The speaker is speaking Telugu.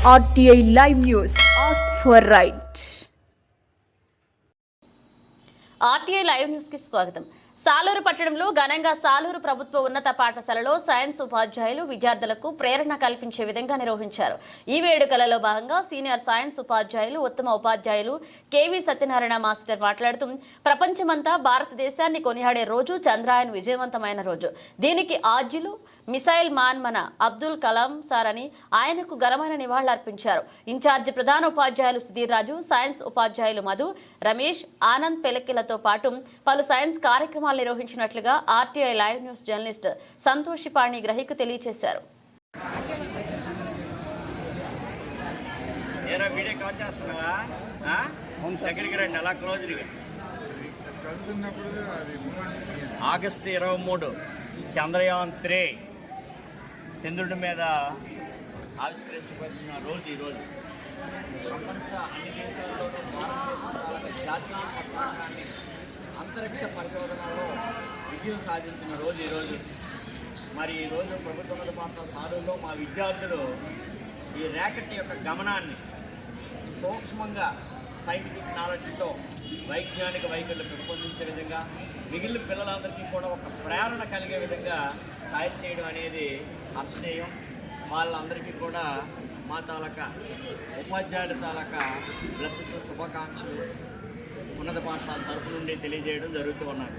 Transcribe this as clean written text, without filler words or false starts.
RTI Live News. Ask for right. RTI Live News की स्वागతం. సాలూరు పట్టణంలో ఘనంగా సాలూరు ప్రభుత్వ ఉన్నత పాఠశాలలో సైన్స్ ఉపాధ్యాయులు విద్యార్థులకు ప్రేరణ కల్పించే విధంగా నిర్వహించారు. ఈ వేడుకలలో భాగంగా సీనియర్ సైన్స్ ఉపాధ్యాయులు, ఉత్తమ ఉపాధ్యాయులు కేవి సత్యనారాయణ మాస్టర్ మాట్లాడుతూ ప్రపంచమంతా భారతదేశాన్ని కొనియాడే రోజు చంద్రయాన్ విజయవంతమైన రోజు. దీనికి ఆద్యులు మిసైల్ మాన్ మన అబ్దుల్ కలాం సార్ అని ఆయనకు ఘనమైన నివాళులర్పించారు. ఇన్ఛార్జి ప్రధాన ఉపాధ్యాయులు సుధీర్ రాజు, సైన్స్ ఉపాధ్యాయులు మధు, రమేష్, ఆనంద్ పెలకిలతో పాటు పలు సైన్స్ కార్యక్రమాలు నిర్వహించినట్లుగా RTI live news journalist Santoshi Pani గ్రహికు తెలియజేశారు. ఆగస్టు 23 చంద్రయాన్ 3 చంద్రుడి మీద ఆవిష్కరించబడిన రోజు ఈరోజు. ప్రపంచ అన్ని దేశాల్లోనూ భారతదేశంలో జాతీయ పతాకాన్ని అంతరిక్ష పరిశోధనలో విజయం సాధించిన రోజు ఈరోజు. మరి ఈరోజు ప్రభుత్వ పాఠశాల సాధువుల్లో మా విద్యార్థులు ఈ ర్యాకెట్ యొక్క గమనాన్ని సూక్ష్మంగా సైంటిఫిక్ నాలెడ్జ్తో వైజ్ఞానిక వైఖరులు పెంపొందించే విధంగా మిగిలిన పిల్లలందరికీ కూడా ఒక ప్రేరణ కలిగే విధంగా తయారు చేయడం అనేది హర్షణీయం. వాళ్ళందరికీ కూడా మా తాలూకా ఉపాధ్యాయుల తాలూకా బ్లెస్సెస్, శుభాకాంక్షలు ఉన్నత పాఠశాల తరఫు నుండి తెలియజేయడం జరుగుతూ ఉన్నాయి.